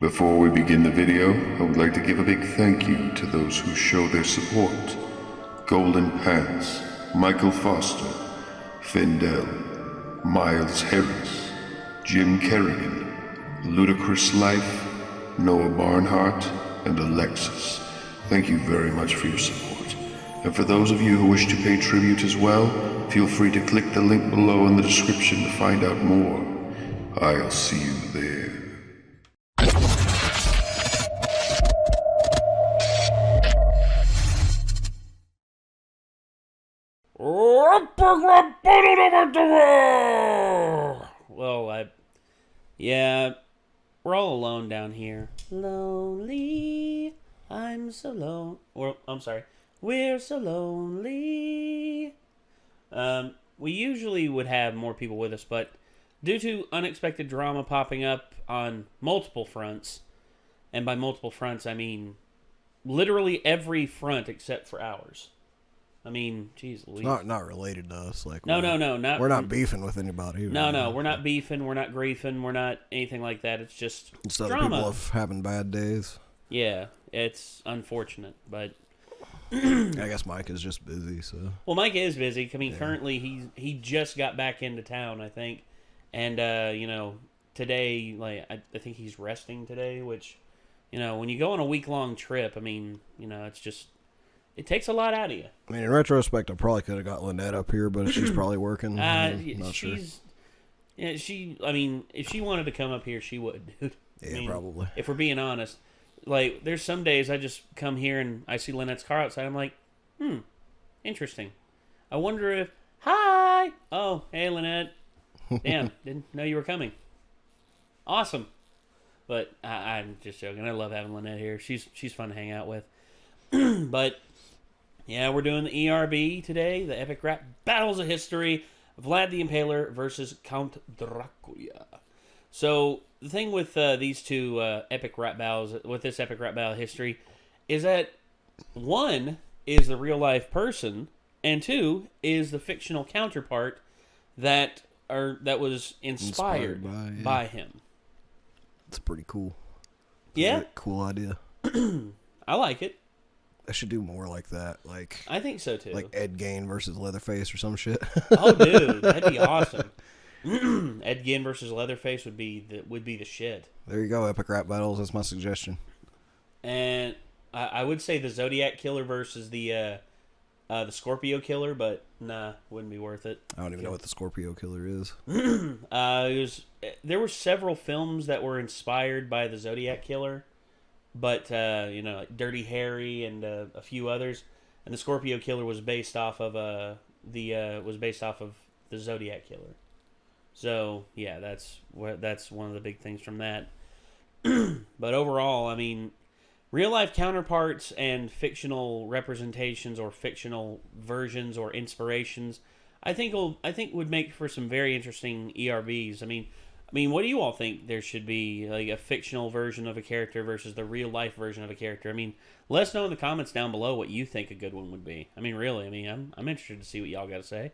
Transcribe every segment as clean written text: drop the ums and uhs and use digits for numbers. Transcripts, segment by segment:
Before we begin the video, I would like to give a big thank you to those who show their support. Golden Pants, Michael Foster, Findel, Miles Harris, Jim Kerrigan, Ludicrous Life, Noah Barnhart, and Alexis. Thank you very much for your support. And for those of you who wish to pay tribute as well, feel free to click the link below in the description to find out more. I'll see you there. Well, yeah, we're all alone down here. Lonely, I'm so lone. Or, I'm sorry, we're so lonely. We usually would have more people with us, but due to unexpected drama popping up on multiple fronts, and by multiple fronts, I mean literally every front except for ours. I mean, geez Louise. Not related to us. Like No, we're not beefing with anybody. No, we're not beefing. We're not griefing. We're not anything like that. It's just other drama. people having bad days. Yeah, it's unfortunate, but I guess Mike is just busy. So well, Mike is busy. I mean, currently he just got back into town, I think, and today, like I think he's resting today. Which, when you go on a week-long trip, I mean, it's just. It takes a lot out of you. I mean, in retrospect, I probably could have got Lynette up here, but she's probably working. She's, yeah, I mean, if she wanted to come up here, she would, dude. Yeah, probably. If we're being honest. Like, there's some days I just come here and I see Lynette's car outside. I'm like, interesting. I wonder if, hi! Oh, hey, Lynette. Damn, didn't know you were coming. Awesome. But I'm just joking. I love having Lynette here. She's fun to hang out with. But... yeah, we're doing the ERB today, the Epic Rap Battles of History, Vlad the Impaler versus Count Dracula. So, the thing with these two epic rap battles, with this Epic Rap Battle of History, is that one is the real-life person, and two is the fictional counterpart that was inspired by him. It's pretty cool. Yeah? Cool idea. I like it. I should do more like that. Like I think so too. Like Ed Gein versus Leatherface or some shit. Oh, dude, that'd be awesome. Ed Gein versus Leatherface would be the shit. There you go, Epic Rap Battles. That's my suggestion. And I would say the Zodiac Killer versus the Scorpio Killer, but nah, wouldn't be worth it. I don't even know what the Scorpio Killer is. There were several films that were inspired by the Zodiac Killer. But like Dirty Harry and a few others, and the Scorpio Killer was based off of the Zodiac Killer. So yeah, that's one of the big things from that. But overall, I mean, real life counterparts and fictional representations or fictional versions or inspirations, I think would make for some very interesting ERBs. I mean, what do you all think there should be, like a fictional version of a character versus the real life version of a character? I mean, let us know in the comments down below what you think a good one would be. I mean, really, I'm interested to see what y'all got to say.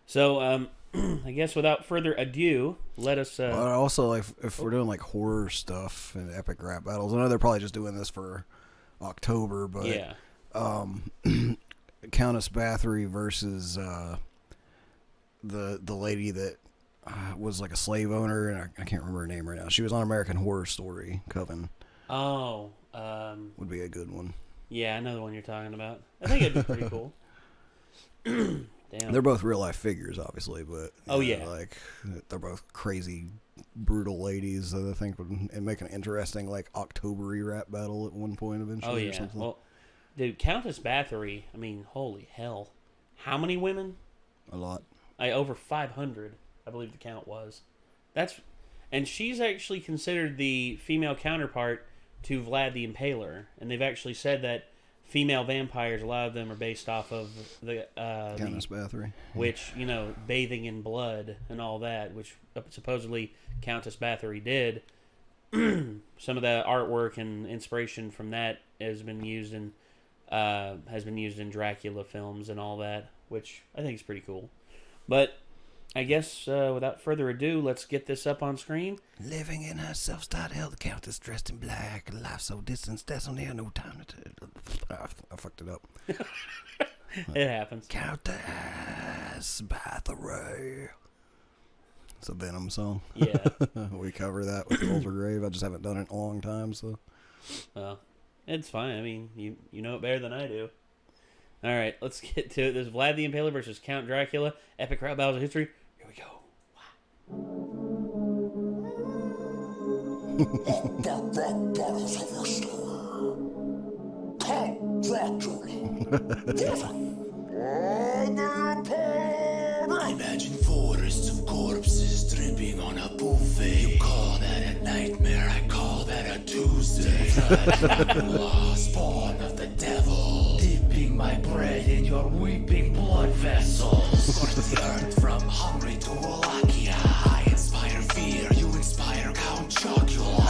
So, I guess without further ado, let us. But also, like, if we're doing like horror stuff and epic rap battles, I know they're probably just doing this for October, but yeah, Countess Bathory versus the lady that. Was like a slave owner, and I can't remember her name right now. She was on American Horror Story, Coven. Oh. Would be a good one. Yeah, I know the one you're talking about. I think it'd be pretty cool. Damn. They're both real life figures, obviously, but yeah, like they're both crazy, brutal ladies that I think would make an interesting like October-y rap battle at one point eventually. Or something. Well, dude, Countess Bathory. I mean, holy hell, how many women? A lot. Over 500. I believe the count was. And she's actually considered the female counterpart to Vlad the Impaler, and they've actually said that female vampires, a lot of them are based off of the Countess Bathory, which bathing in blood and all that, which supposedly Countess Bathory did. Some of the artwork and inspiration from that has been used in Dracula films and all that, which I think is pretty cool. But I guess without further ado, let's get this up on screen. Living in her self-styled hell, the countess dressed in black, a life so distant, there's only no time to... I fucked it up. It happens. Countess by the Ray. It's a Venom song. Yeah. We cover that with Older Grave. I just haven't done it in a long time, so... Well, it's fine. I mean, you know it better than I do. All right, let's get to it. There's Vlad the Impaler versus Count Dracula. Epic rap battles of history. Here we go. I imagine forests of corpses dripping on a buffet. You call that a nightmare, I call that a Tuesday. Dracula, spawn of the devil, dipping my bread in your weeping blood vessels. Scorch the earth from Hungary to Wallachia. I inspire fear, you inspire Count Chocula.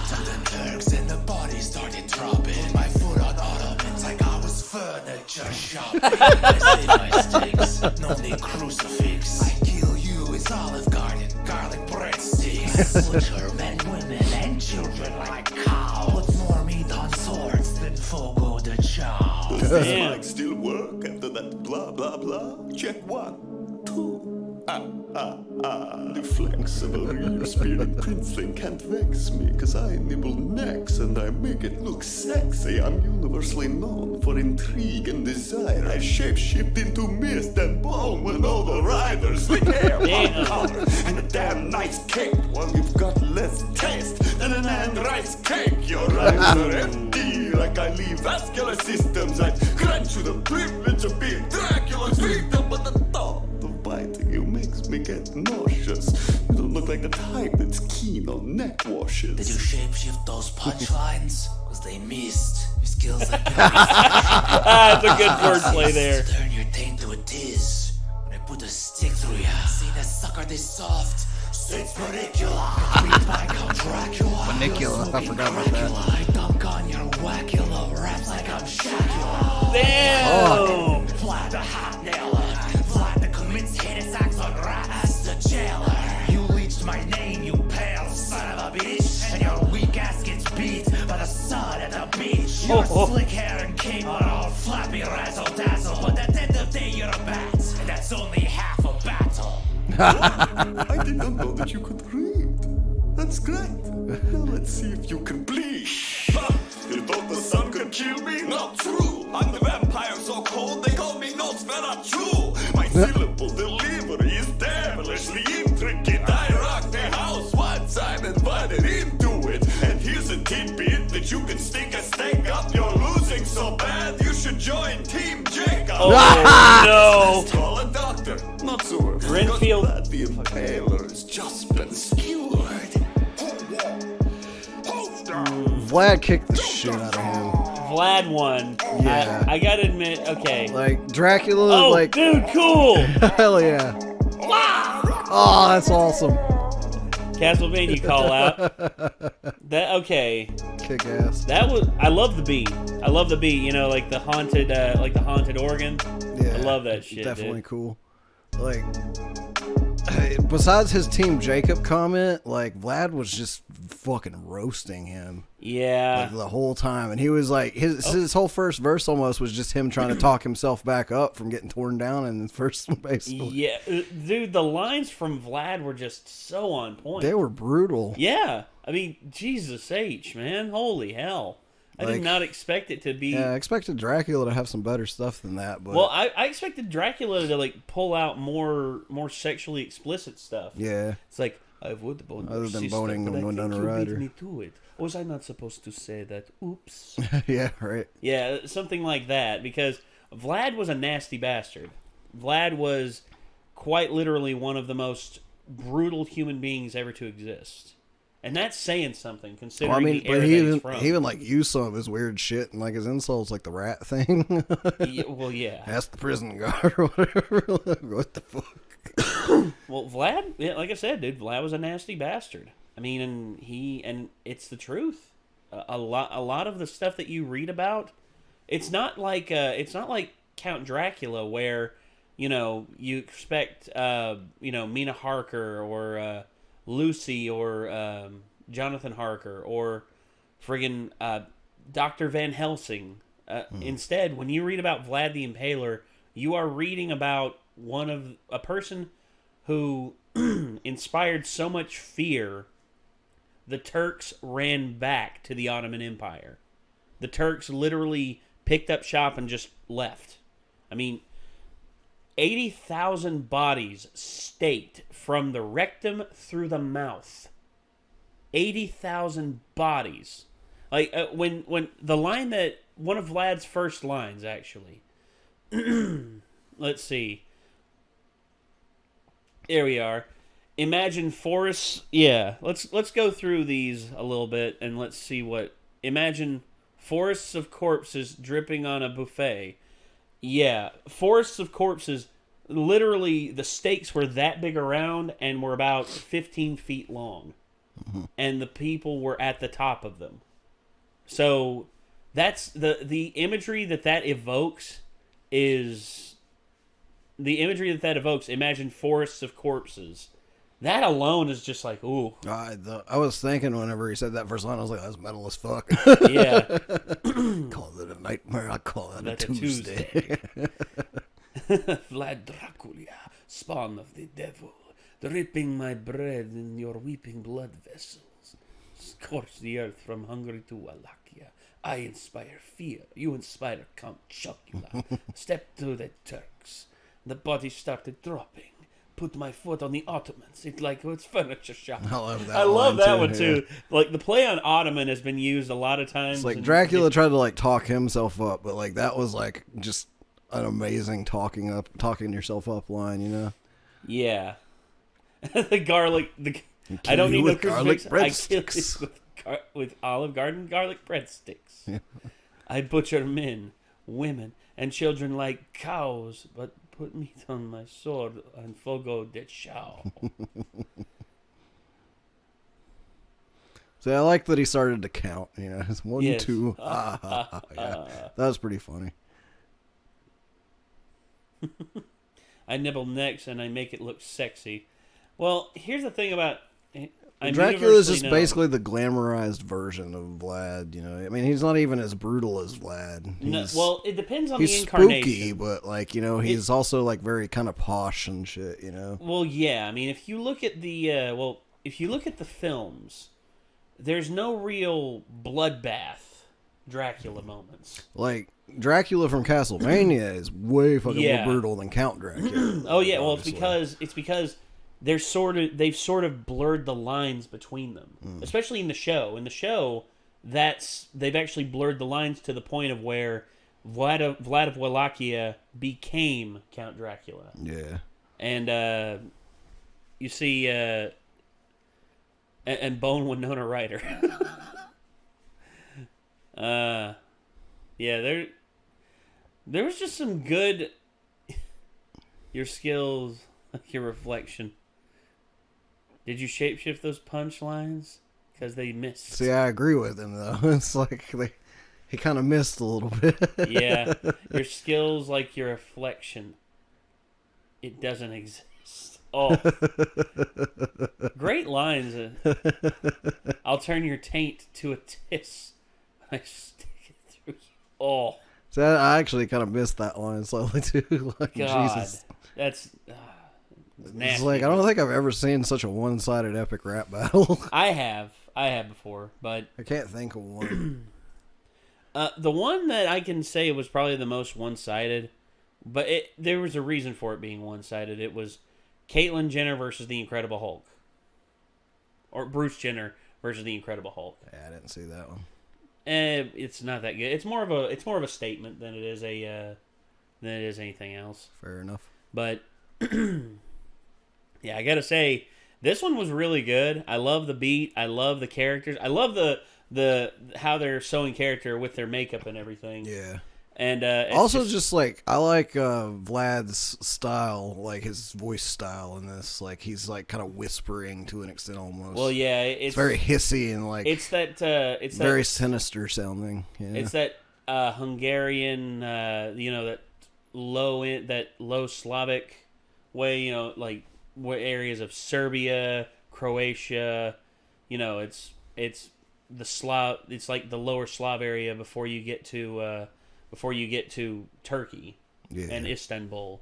To the Turks and the bodies started dropping. My foot on ottomans like I was furniture shopping. I say my sticks, no need crucifix. I kill you, it's Olive Garden, garlic breadsticks. Butcher men, women, and children like cows. Put more meat on swords than Fogo de Chao. Damn. Does this mic still work after that blah blah blah? Check 1, 2. The flanks of a real spirit princeling can't vex me, cause I nibble necks and I make it look sexy. I'm universally known for intrigue and desire. I shapeshift into mist and bone when all the riders with hair on color and a damn nice cake. While you've got less taste than an and rice cake. Your eyes are empty like I leave vascular systems. I grant you the privilege of being Dracula's victim, but the thought of biting you makes me get nauseous. You don't look like the type that's keen on neck washes. Did you shapeshift those punchlines? Cause they missed. Your skills like That's a good wordplay there. Turn your taint to a tiz. When I put a stick through ya. See that sucker this soft? It's Manicula. Beat by Count Dracula. Manicula, I forgot about that. I dunk on your wackula. Raps like I'm Shacula. Damn. Vlad the hot nailer. Vlad that commits heinous acts on rat as the jailer. You leached my name, you pale son of a bitch. And your weak ass gets beat by the sun at the beach. Your slick hair and cape are all flappy razzle dazzle. But at the end of the day, you're a bat. And that's only half a battle. I did not know that you could read. That's great. Now let's see if you can bleed. You thought the sun could kill me? Not true. I'm the vampire so cold they call me Nosferatu. My syllable delivery is devilishly intricate. I rocked the house once I'm invited into it. And here's a tidbit that you can stick a stake up. You're losing so bad you should join Team Jacob. Oh, no. Let's call a doctor. Not sure. Renfield. Vlad the Impaler has just been skewered. Vlad kicked the shit out of him. Vlad won. Yeah. I gotta admit, okay. Like, Dracula, Oh, like... dude, cool. Hell yeah. Oh, that's awesome. Castlevania call out. That okay. Kick ass. That was. I love the beat. I love the beat. You know, like the haunted organ. Yeah. I love that shit. Definitely dude. cool. Like, besides his Team Jacob comment, like, Vlad was just fucking roasting him. Yeah. Like, the whole time. And he was like, his whole first verse almost was just him trying to talk himself back up from getting torn down in the first one, basically. Yeah, dude, the lines from Vlad were just so on point. They were brutal. Yeah. I mean, Jesus H, man. Holy hell. I did Like, not expect it to be. Yeah, I expected Dracula to have some better stuff than that, but Well, I expected Dracula to like pull out more sexually explicit stuff. yeah. It's like I would bone Other your than sister, boning but I Winona think you beat Ryder. me to it. Was I not supposed to say that? Oops. Yeah, right. Yeah, something like that. Because Vlad was a nasty bastard. Vlad was quite literally one of the most brutal human beings ever to exist. And that's saying something, considering Well, I mean, the but era he that even, he's from. he even like used some of his weird shit and like his insults, like the rat thing. Yeah, well, yeah. Ask the prison guard or whatever. What the fuck? Well, Vlad, yeah, like I said, dude, Vlad was a nasty bastard. I mean, and it's the truth. A lot of the stuff that you read about, it's not like Count Dracula, where you expect, Mina Harker or Lucy or Jonathan Harker or friggin' Dr. Van Helsing. Instead, when you read about Vlad the Impaler, you are reading about a person who inspired so much fear, the Turks ran back to the Ottoman Empire. The Turks literally picked up shop and just left. I mean, 80,000 bodies staked from the rectum through the mouth. 80,000 bodies. Like, when the line that, one of Vlad's first lines, actually. Let's see. Here we are. Imagine forests. Yeah, let's go through these a little bit and let's see what. Imagine forests of corpses dripping on a buffet. Yeah, forests of corpses. Literally, the stakes were that big around and were about 15 feet long, and the people were at the top of them. So that's the imagery that evokes is the imagery that evokes. Imagine forests of corpses. That alone is just like, ooh. I was thinking whenever he said that first line, I was like, that's metal as fuck. Yeah. Call it a nightmare. I call it That's a Tuesday. Vlad Dracula, spawn of the devil, dripping my bread in your weeping blood vessels. Scorch the earth from Hungary to Wallachia. I inspire fear. You inspire Count Chocula. Step to the Turks. The body started dropping. Put my foot on the Ottomans. It's furniture shop. I love that one too. Like, the play on Ottoman has been used a lot of times. It's like Dracula tried to like talk himself up, but like that was like just an amazing talking yourself up line, Yeah. The garlic. I don't need no crucifix. I kill you with Olive Garden garlic breadsticks. Yeah. I butcher men, women, and children like cows, but put meat on my sword and fogo de chao. So I like that he started to count. It's 1, Yes. 2. Yeah, that was pretty funny. I nibble necks and I make it look sexy. Well, here's the thing about... Dracula is just basically the glamorized version of Vlad, I mean, he's not even as brutal as Vlad. Well, it depends on the he's incarnation. Spooky, but he's also like very kind of posh and shit, Well, yeah, I mean, if you look at the films, there's no real bloodbath Dracula moments. Like Dracula from Castlevania is way fucking more brutal than Count Dracula. Oh yeah, well it's because they've sort of blurred the lines between them, especially in the show. In the show, they've actually blurred the lines to the point of where Vlad of Wallachia became Count Dracula. Yeah, and you see, and Bone Winona Ryder. Yeah, there was just some good. Your skills, your reflection. Did you shapeshift those punchlines? Because they missed. See, I agree with him, though. It's like he kind of missed a little bit. Yeah. Your skills, like your reflection. It doesn't exist. Oh. Great lines. I'll turn your taint to a tiss. I stick it through you. Oh. So I actually kind of missed that line slightly, too. Like, God. Jesus. That's... It's like, I don't think I've ever seen such a one-sided epic rap battle. I have before, but I can't think of one. The one that I can say was probably the most one-sided, but there was a reason for it being one-sided. It was Caitlyn Jenner versus the Incredible Hulk, or Bruce Jenner versus the Incredible Hulk. Yeah, I didn't see that one. It's not that good. It's more of a statement than it is anything else. Fair enough. But yeah, I gotta say, this one was really good. I love the beat. I love the characters. I love the how they're showing character with their makeup and everything. Yeah. And also just like I like Vlad's style, like his voice style in this. Like he's like kind of whispering to an extent almost. Well, yeah, it's very hissy and like it's very sinister sounding. It's that Hungarian, that low Slavic way, you know, like what areas of Serbia, Croatia, you know, it's like the lower Slav area before you get to Turkey and Istanbul.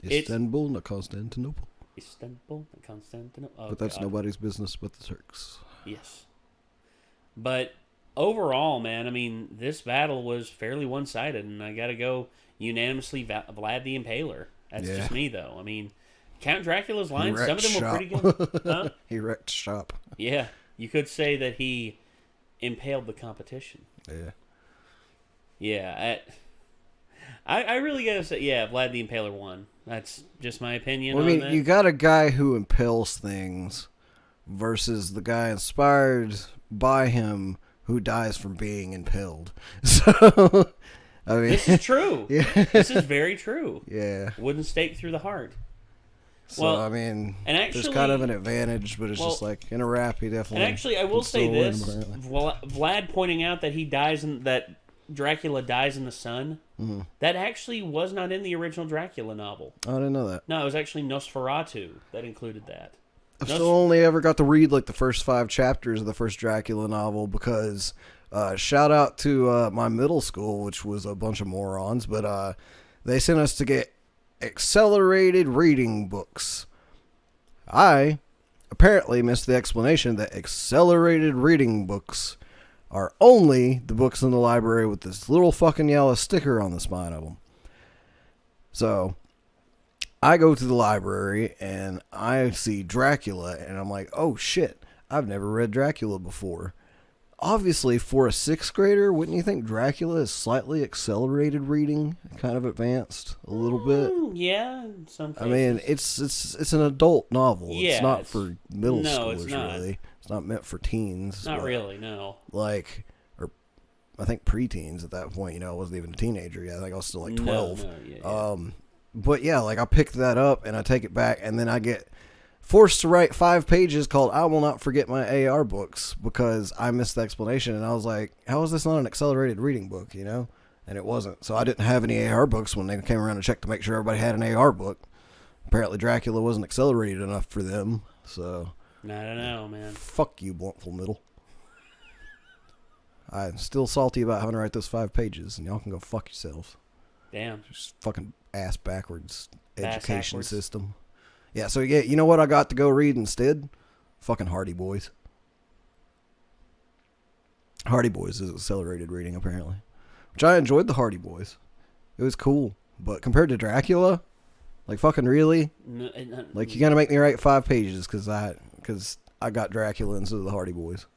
Istanbul, not Constantinople. Istanbul, not Constantinople. Oh, but that's nobody's business but the Turks. Yes. But overall, man, I mean, this battle was fairly one-sided, and I got to go unanimously Vlad the Impaler. That's just me, though. I mean, Count Dracula's lines, some of them were pretty good. Huh? He wrecked shop. Yeah. You could say that he impaled the competition. Yeah. Yeah. I really got to say, yeah, Vlad the Impaler won. That's just my opinion on that. You got a guy who impales things versus the guy inspired by him who dies from being impaled. So, I mean, this is true. Yeah. This is very true. Yeah. Wooden stake through the heart. So, Well, I mean, and actually, there's kind of an advantage, but it's just like in a rap, he definitely. And actually, I will can say still win, this: apparently. Vlad pointing out that that Dracula dies in the sun. Mm-hmm. That actually was not in the original Dracula novel. I didn't know that. No, it was actually Nosferatu that included that. I've still only ever got to read like the first 5 chapters of the first Dracula novel because shout out to my middle school, which was a bunch of morons, but they sent us to get accelerated reading books. I apparently missed the explanation that accelerated reading books are only the books in the library with this little fucking yellow sticker on the spine of them. So I go to the library and I see Dracula and I'm like, oh shit, I've never read Dracula before. Obviously, for a 6th grader, wouldn't you think Dracula is slightly accelerated reading, kind of advanced a little bit? Yeah, in some cases. I mean, it's an adult novel. Yeah, it's not for middle no, schoolers, it's not. really. It's not meant for teens. Not but, really, no. Like, or I think preteens at that point. You know, I wasn't even a teenager yet. I think I was still like 12. Yeah. But yeah, like I picked that up and I take it back, and then I get forced to write 5 pages called "I Will Not Forget My AR Books" because I missed the explanation, and I was like, "How is this not an accelerated reading book?" You know, and it wasn't. So I didn't have any AR books when they came around to check to make sure everybody had an AR book. Apparently, Dracula wasn't accelerated enough for them. So I don't know, man. fuck you, Bluntful Middle. I'm still salty about having to write those 5 pages, and y'all can go fuck yourselves. Damn. Just fucking ass backwards Bass education backwards. system. Yeah, so yeah, you know what I got to go read instead? Fucking Hardy Boys. Hardy Boys is accelerated reading, apparently. Which I enjoyed the Hardy Boys. It was cool. But compared to Dracula, like fucking really? Like you gotta make me write 5 pages because I got Dracula instead of the Hardy Boys.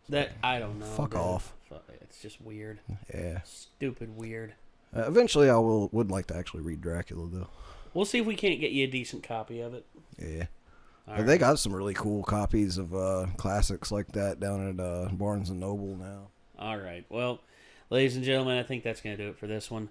That I don't know. Fuck dude. off. It's just weird. Yeah. Stupid weird. Eventually I would like to actually read Dracula though. We'll see if we can't get you a decent copy of it. Yeah. All They right. got some really cool copies of classics like that down at Barnes & Noble now. All right. Well, ladies and gentlemen, I think that's going to do it for this one.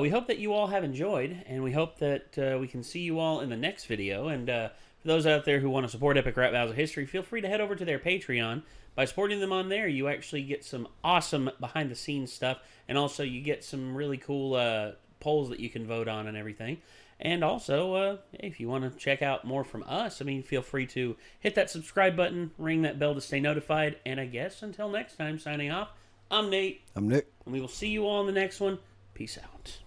We hope that you all have enjoyed, and we hope that we can see you all in the next video. And for those out there who want to support Epic Rap Battles of History, feel free to head over to their Patreon. By supporting them on there, you actually get some awesome behind-the-scenes stuff, and also you get some really cool polls that you can vote on and everything. And also, if you want to check out more from us, I mean, feel free to hit that subscribe button, ring that bell to stay notified. And I guess until next time, signing off, I'm Nate. I'm Nick. And we will see you all in the next one. Peace out.